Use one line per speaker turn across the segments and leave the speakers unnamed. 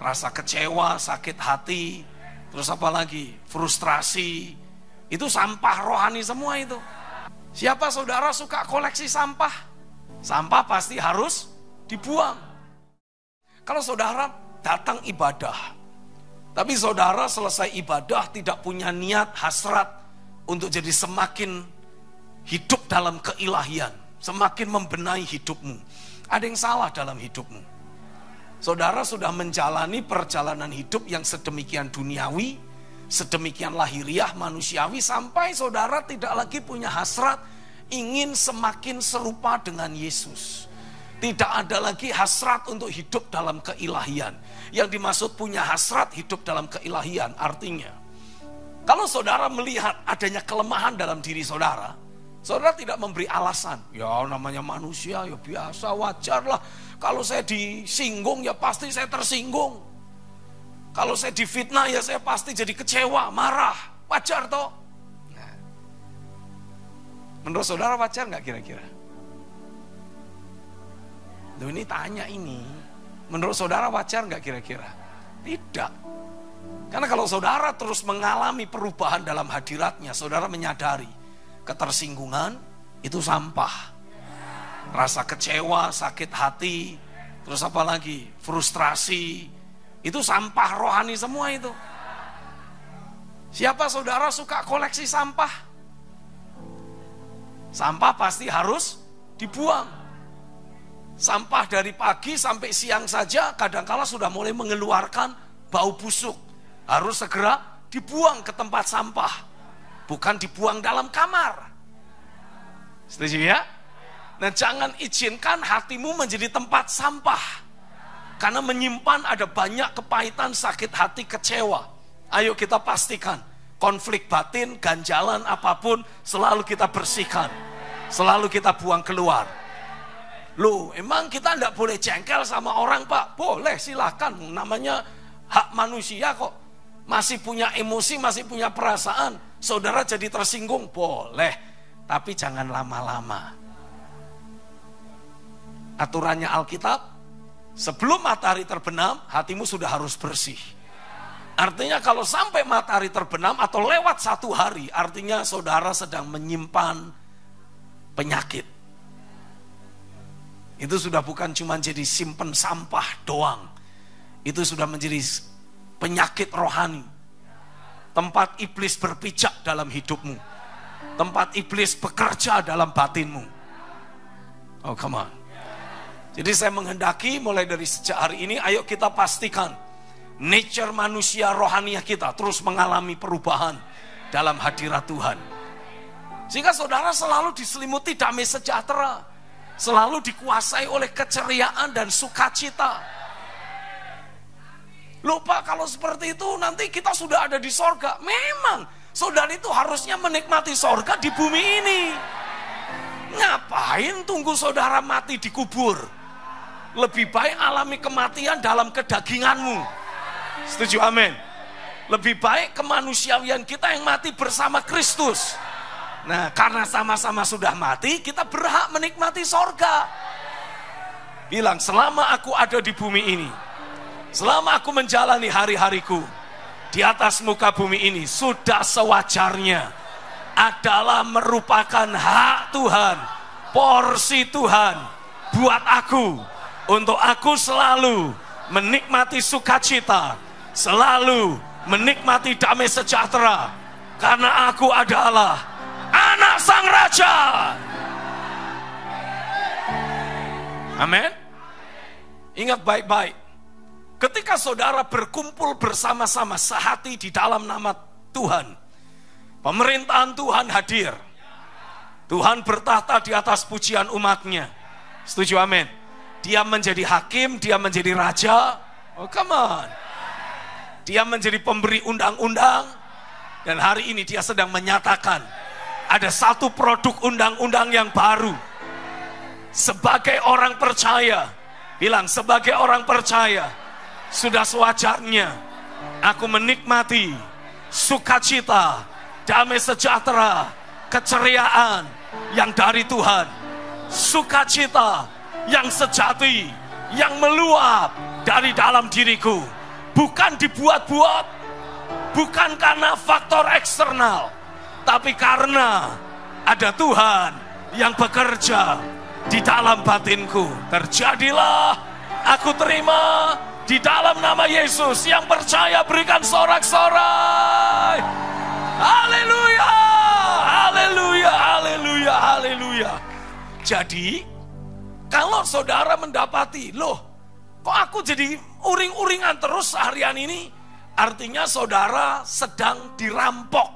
rasa kecewa, sakit hati, terus apa lagi? Frustrasi. Itu sampah rohani semua itu. Siapa saudara suka koleksi sampah? Sampah pasti harus dibuang. Kalau saudara datang ibadah, tapi saudara selesai ibadah tidak punya niat hasrat untuk jadi semakin hidup dalam keilahian, semakin membenahi hidupmu, ada yang salah dalam hidupmu. Saudara sudah menjalani perjalanan hidup yang sedemikian duniawi, sedemikian lahiriah manusiawi, sampai saudara tidak lagi punya hasrat ingin semakin serupa dengan Yesus. Tidak ada lagi hasrat untuk hidup dalam keilahian. Yang dimaksud punya hasrat hidup dalam keilahian artinya, kalau saudara melihat adanya kelemahan dalam diri saudara, saudara tidak memberi alasan. Ya namanya manusia, ya biasa, wajar lah. Kalau saya disinggung ya pasti saya tersinggung. Kalau saya difitnah ya saya pasti jadi kecewa, marah. Wajar toh? Nah, menurut saudara wajar nggak kira-kira? Loh ini tanya ini, menurut saudara wajar nggak kira-kira? Tidak. Karena kalau saudara terus mengalami perubahan dalam hadiratnya, saudara menyadari ketersinggungan itu sampah. Rasa kecewa, sakit hati, terus apa lagi? Frustrasi, itu sampah rohani semua itu. Siapa saudara suka koleksi sampah? Sampah pasti harus dibuang. Sampah dari pagi sampai siang saja kadangkala sudah mulai mengeluarkan bau busuk. Harus segera dibuang ke tempat sampah, bukan dibuang dalam kamar. Setuju ya? Nah, jangan izinkan hatimu menjadi tempat sampah, karena menyimpan ada banyak kepahitan, sakit hati, kecewa. Ayo kita pastikan konflik batin, ganjalan apapun selalu kita bersihkan, selalu kita buang keluar. Loh, emang kita tidak boleh jengkel sama orang, Pak? Boleh, silakan. Namanya hak manusia kok. Masih punya emosi, masih punya perasaan. Saudara jadi tersinggung, boleh. Tapi jangan lama-lama. Aturannya Alkitab, sebelum matahari terbenam, hatimu sudah harus bersih. Artinya kalau sampai matahari terbenam atau lewat 1 hari, artinya saudara sedang menyimpan penyakit. Itu sudah bukan cuma jadi simpen sampah doang. Itu sudah menjadi penyakit rohani. Tempat iblis berpijak dalam hidupmu. Tempat iblis bekerja dalam batinmu. Oh come on. Jadi saya menghendaki mulai dari sejak hari ini, ayo kita pastikan nature manusia rohaniah kita terus mengalami perubahan dalam hadirat Tuhan. Sehingga saudara selalu diselimuti damai sejahtera. Selalu dikuasai oleh keceriaan dan sukacita. Loh Pak, kalau seperti itu nanti kita sudah ada di sorga. Memang, saudara itu harusnya menikmati sorga di bumi ini. Ngapain tunggu saudara mati di kubur? Lebih baik alami kematian dalam kedaginganmu. Setuju, amin. Lebih baik kemanusiaan kita yang mati bersama Kristus. Nah, karena sama-sama sudah mati, kita berhak menikmati sorga. Bilang, selama aku ada di bumi ini, selama aku menjalani hari-hariku di atas muka bumi ini, sudah sewajarnya adalah merupakan hak Tuhan, porsi Tuhan buat aku, untuk aku selalu menikmati sukacita, selalu menikmati damai sejahtera, karena aku adalah anak Sang Raja. Amin. Ingat baik-baik, ketika saudara berkumpul bersama-sama sehati di dalam nama Tuhan, pemerintahan Tuhan hadir. Tuhan bertahta di atas pujian umatnya. Setuju, amin. Dia menjadi hakim, dia menjadi raja. Oh come on. Dia menjadi pemberi undang-undang. Dan hari ini dia sedang menyatakan ada satu produk undang-undang yang baru. Sebagai orang percaya, bilang, sebagai orang percaya, sudah sewajarnya aku menikmati sukacita, damai sejahtera, keceriaan yang dari Tuhan. Sukacita yang sejati, yang meluap dari dalam diriku. bukan dibuat-buat, bukan karena faktor eksternal, tapi karena ada Tuhan yang bekerja di dalam batinku. Terjadilah, aku terima di dalam nama Yesus. Yang percaya berikan sorak-sorai. Haleluya, haleluya, haleluya, haleluya. Jadi kalau saudara mendapati, loh kok aku jadi uring-uringan terus seharian ini, artinya saudara sedang dirampok.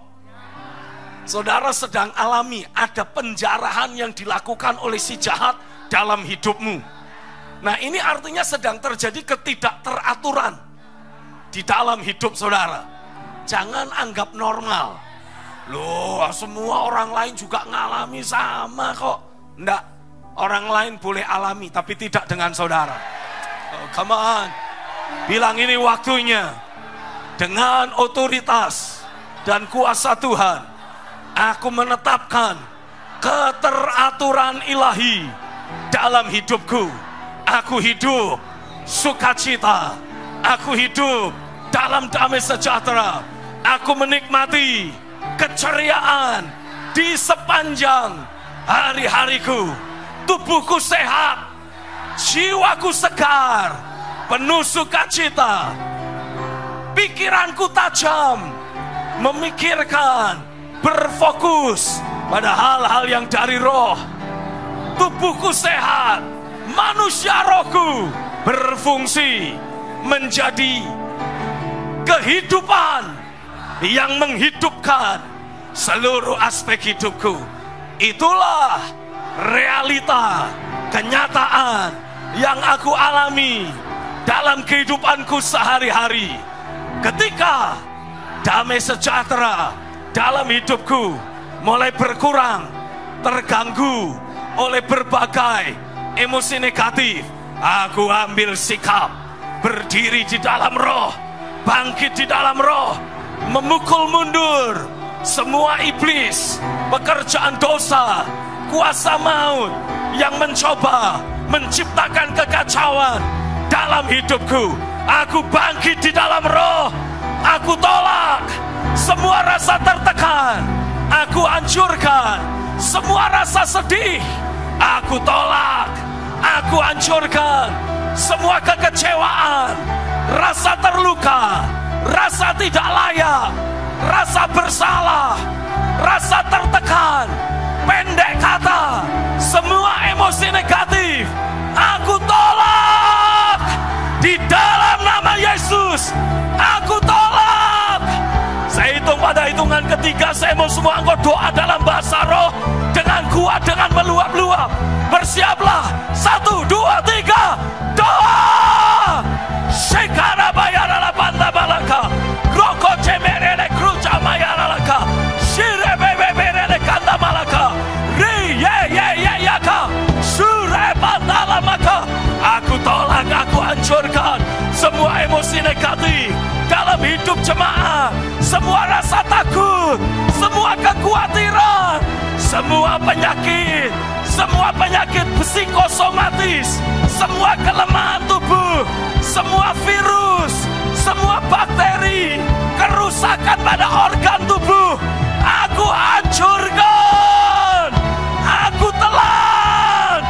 Saudara sedang alami ada penjarahan yang dilakukan oleh si jahat dalam hidupmu. Nah, ini artinya sedang terjadi ketidakteraturan di dalam hidup saudara. Jangan anggap normal. Loh, semua orang lain juga ngalami sama kok. Enggak, orang lain boleh alami tapi tidak dengan saudara. Oh, come on. Bilang ini waktunya. Dengan otoritas dan kuasa Tuhan, aku menetapkan keteraturan ilahi dalam hidupku. Aku hidup sukacita. Aku hidup dalam damai sejahtera. Aku menikmati keceriaan di sepanjang hari-hariku. Tubuhku sehat, jiwaku segar, penuh sukacita. Pikiranku tajam, memikirkan, berfokus pada hal-hal yang dari roh. Tubuhku sehat, manusia rohku berfungsi menjadi kehidupan yang menghidupkan seluruh aspek hidupku. Itulah realita, kenyataan yang aku alami dalam kehidupanku sehari-hari. Ketika damai sejahtera dalam hidupku mulai berkurang, terganggu oleh berbagai emosi negatif, aku ambil sikap berdiri di dalam roh, bangkit di dalam roh, memukul mundur semua iblis, pekerjaan dosa, kuasa maut yang mencoba menciptakan kekacauan dalam hidupku. Aku bangkit di dalam roh, aku tolak semua rasa tertekan, aku hancurkan semua rasa sedih, aku tolak, aku hancurkan semua kekecewaan, rasa terluka, rasa tidak layak, rasa bersalah, rasa tertekan, pendek kata, semua emosi negatif, aku tolak di dalam nama Yesus. Aku tolak. Saya hitung pada hitungan ketiga, saya mau semua engkau doa dalam bahasa roh dengan kuat, dengan meluap-luap. Bersiaplah, 1, 2, 3, doa. Shekara bayara la banda balaka, roko cemerele kruca mayara laka, shire bebe kanda malaka, ri ye yaka, sure banda maka. Aku tolak, aku hancurkan semua emosi negatif dalam hidup jemaat, semua rasa takut, semua kekhawatiran, semua penyakit psikosomatis, semua kelemahan tubuh, semua virus, semua bakteri, kerusakan pada organ tubuh, aku hancurkan, aku telan,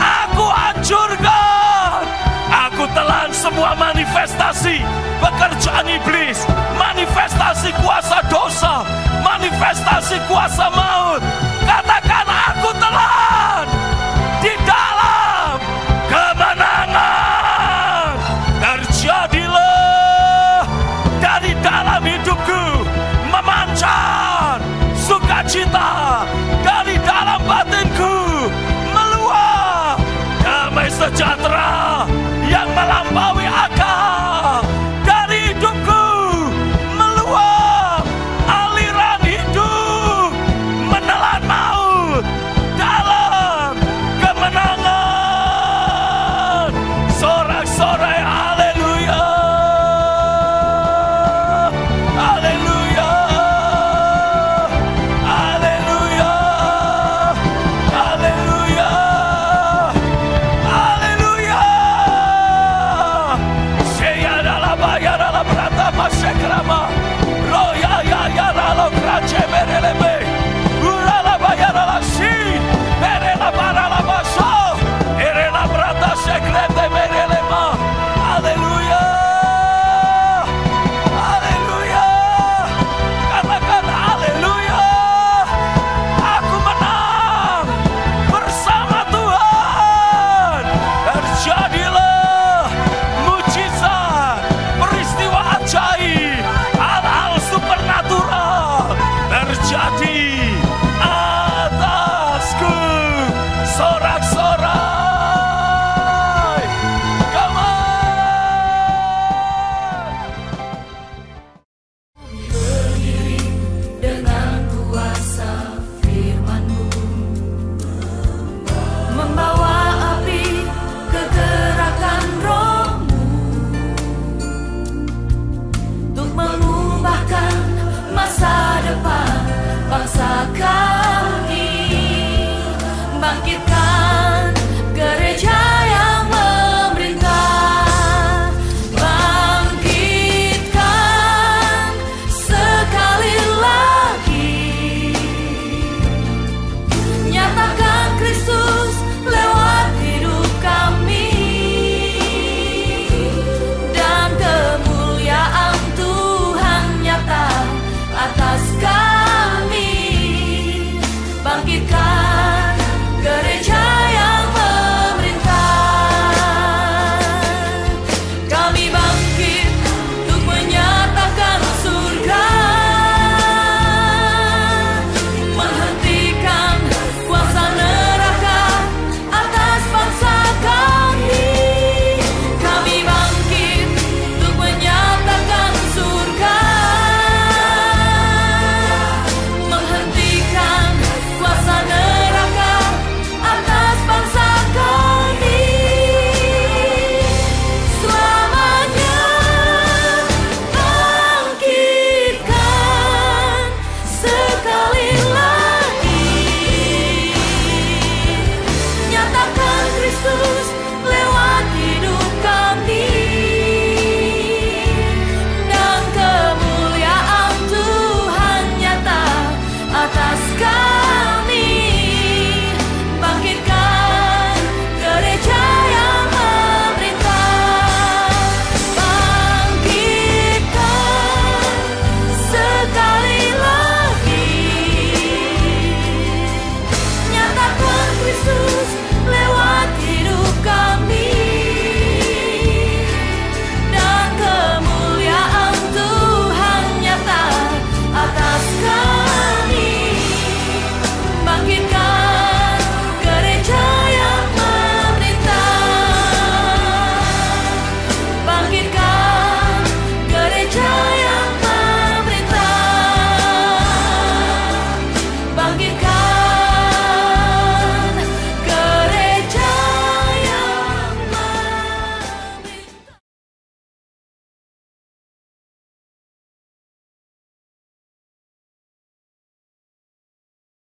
aku hancurkan, aku telan semua manifestasi pekerjaan iblis, manifestasi kuasa dosa, manifestasi kuasa maut. Katakan